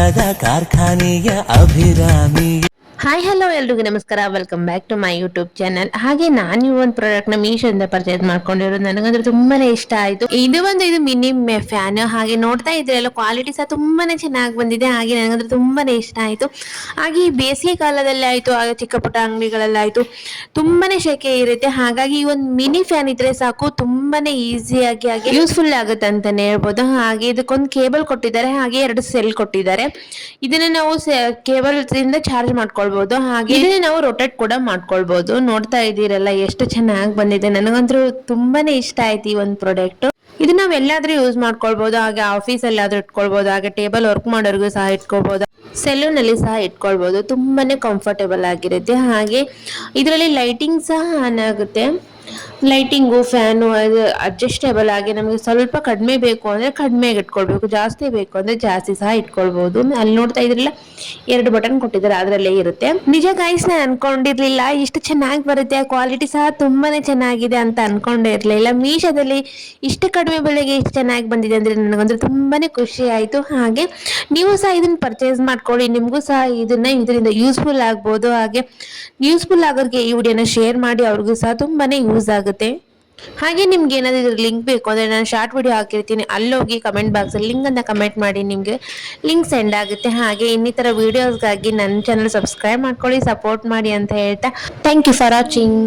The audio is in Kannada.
ಅಂದದ ಕಾರ್ಖಾನೆಯ ಅಭಿರಾಮಿ. ಹಾಯ್ ಹಲೋ ಎಲ್ರಿಗೂ ನಮಸ್ಕಾರ, welcome back to my YouTube channel. ಹಾಗೆ ನಾನು ಈ ಒಂದು ಪ್ರಾಡಕ್ಟ್ ನ ಮೀಶೋದಿಂದ ಪರ್ಚೇಸ್ ಮಾಡ್ಕೊಂಡಿರೋದು ನನಗಂದ್ರೆ ತುಂಬಾನೇ ಇಷ್ಟ ಆಯ್ತು. ಇದು ಮಿನಿ ಫ್ಯಾನ್. ಹಾಗೆ ನೋಡ್ತಾ ಇದ್ರೆಲ್ಲ ಕ್ವಾಲಿಟಿ ಸಹ ತುಂಬಾನೇ ಚೆನ್ನಾಗಿ ಬಂದಿದೆ. ಹಾಗೆ ನನಗಂದ್ರೆ ತುಂಬಾನೇ ಇಷ್ಟ ಆಯ್ತು. ಹಾಗೆ ಈ ಬೇಸಿಗೆ ಕಾಲದಲ್ಲಿ ಆಯ್ತು, ಹಾಗೆ ಚಿಕ್ಕ ಪುಟ್ಟ ಅಂಗಡಿಗಳಲ್ಲಾಯ್ತು ತುಂಬಾನೇ ಶೆಕೆ ಇರುತ್ತೆ. ಹಾಗಾಗಿ ಈ ಒಂದು ಮಿನಿ ಫ್ಯಾನ್ ಇದ್ರೆ ಸಾಕು, ತುಂಬಾನೇ ಈಸಿಯಾಗಿ ಹಾಗೆ ಯೂಸ್ಫುಲ್ ಆಗುತ್ತೆ ಅಂತಾನೆ ಹೇಳ್ಬೋದು. ಹಾಗೆ ಇದಕ್ಕೊಂದು ಕೇಬಲ್ ಕೊಟ್ಟಿದ್ದಾರೆ, ಹಾಗೆ 2 ಸೆಲ್ ಕೊಟ್ಟಿದ್ದಾರೆ. ಇದನ್ನ ನಾವು ಕೇಬಲ್ ಇಂದ ಚಾರ್ಜ್ ಮಾಡ್ಕೊಳ್ಬಹುದು. ಹಾಗೆ ಇದನ್ನ ನಾವು ರೊಟೇಟ್ ಕೂಡ ಮಾಡ್ಕೊಳ್ಬಹುದು. ನೋಡ್ತಾ ಇದ್ದೀರಲ್ಲ ಎಷ್ಟು ಚೆನ್ನಾಗಿ ಬಂದಿದೆ. ನನಗಂತೂ ತುಂಬಾನೇ ಇಷ್ಟ ಆಯ್ತು ಈ ಒಂದು ಪ್ರಾಡಕ್ಟ್. ಇದು ನಾವ್ ಎಲ್ಲಾದ್ರೂ ಯೂಸ್ ಮಾಡ್ಕೊಳ್ಬಹುದು. ಹಾಗೆ ಆಫೀಸ್ ಎಲ್ಲಾದ್ರೂ ಇಟ್ಕೊಳ್ಬಹುದು, ಹಾಗೆ ಟೇಬಲ್ ವರ್ಕ್ ಮಾಡೋರ್ಗು ಸಹ ಇಟ್ಕೊಳ್ಬಹುದು, ಸೆಲೂನ್ ಅಲ್ಲಿ ಸಹ ಇಟ್ಕೊಳ್ಬಹುದು. ತುಂಬಾನೇ ಕಂಫರ್ಟೇಬಲ್ ಆಗಿರುತ್ತೆ. ಹಾಗೆ ಇದರಲ್ಲಿ ಲೈಟಿಂಗ್ ಸಹ ಆನ್ ಆಗುತ್ತೆ. ಲೈಟಿಂಗು ಫ್ಯಾನು ಅದು ಅಡ್ಜಸ್ಟೇಬಲ್ ಆಗಿ ನಮಗೆ ಸ್ವಲ್ಪ ಕಡಿಮೆ ಬೇಕು ಅಂದ್ರೆ ಕಡಿಮೆಗೆ ಇಟ್ಕೊಳ್ಬೇಕು, ಜಾಸ್ತಿ ಬೇಕು ಅಂದ್ರೆ ಜಾಸ್ತಿ ಸಹ ಇಟ್ಕೊಳ್ಬಹುದು. ಅಲ್ಲಿ ನೋಡ್ತಾ ಇದ್ರಲ್ಲ 2 ಬಟನ್ ಕೊಟ್ಟಿದ್ದಾರೆ, ಅದರಲ್ಲೇ ಇರುತ್ತೆ. ನಿಜ ಗೈಸ್, ನಾನು ಅನ್ಕೊಂಡಿರ್ಲಿಲ್ಲ ಇಷ್ಟು ಚೆನ್ನಾಗಿ ಬರುತ್ತೆ, ಕ್ವಾಲಿಟಿ ಸಹ ತುಂಬಾನೇ ಚೆನ್ನಾಗಿದೆ ಅಂತ ಅನ್ಕೊಂಡಿರ್ಲಿಲ್ಲ. ಮೀಶೋದಲ್ಲಿ ಇಷ್ಟು ಕಡಿಮೆ ಬೆಲೆಗೆ ಇಷ್ಟು ಚೆನ್ನಾಗಿ ಬಂದಿದೆ ಅಂದ್ರೆ ನನಗಂದ್ರೆ ತುಂಬಾನೇ ಖುಷಿ ಆಯ್ತು. ಹಾಗೆ ನೀವು ಸಹ ಇದನ್ನ ಪರ್ಚೇಸ್ ಮಾಡ್ಕೊಳ್ಳಿ, ನಿಮಗೂ ಸಹ ಇದರಿಂದ ಯೂಸ್ಫುಲ್ ಆಗ್ಬೋದು. ಹಾಗೆ ಯೂಸ್ಫುಲ್ ಆಗೋರಿಗೆ ಈ ವಿಡಿಯೋನ ಶೇರ್ ಮಾಡಿ, ಅವ್ರಿಗೂ ಸಹ ತುಂಬಾನೇ ಯೂಸ್ ಆಗುತ್ತೆ. ಹಾಗೆ ನಿಮ್ಗೆ ಏನಾದ್ರು ಲಿಂಕ್ ಬೇಕು ಅಂದ್ರೆ ನಾನು ಶಾರ್ಟ್ ವಿಡಿಯೋ ಹಾಕಿರ್ತೀನಿ, ಅಲ್ಲೋಗಿ ಕಮೆಂಟ್ ಬಾಕ್ಸ್ ಅಲ್ಲಿ ಲಿಂಕ್ ಅನ್ನ ಕಮೆಂಟ್ ಮಾಡಿ, ನಿಮ್ಗೆ ಲಿಂಕ್ ಸೆಂಡ್ ಆಗುತ್ತೆ. ಹಾಗೆ ಇನ್ನಿತರ ವಿಡಿಯೋಸ್ಗಾಗಿ ನನ್ನ ಚಾನಲ್ ಸಬ್ಸ್ಕ್ರೈಬ್ ಮಾಡ್ಕೊಳ್ಳಿ, ಸಪೋರ್ಟ್ ಮಾಡಿ ಅಂತ ಹೇಳ್ತಾ ಥ್ಯಾಂಕ್ ಯು ಫಾರ್ ವಾಚಿಂಗ್.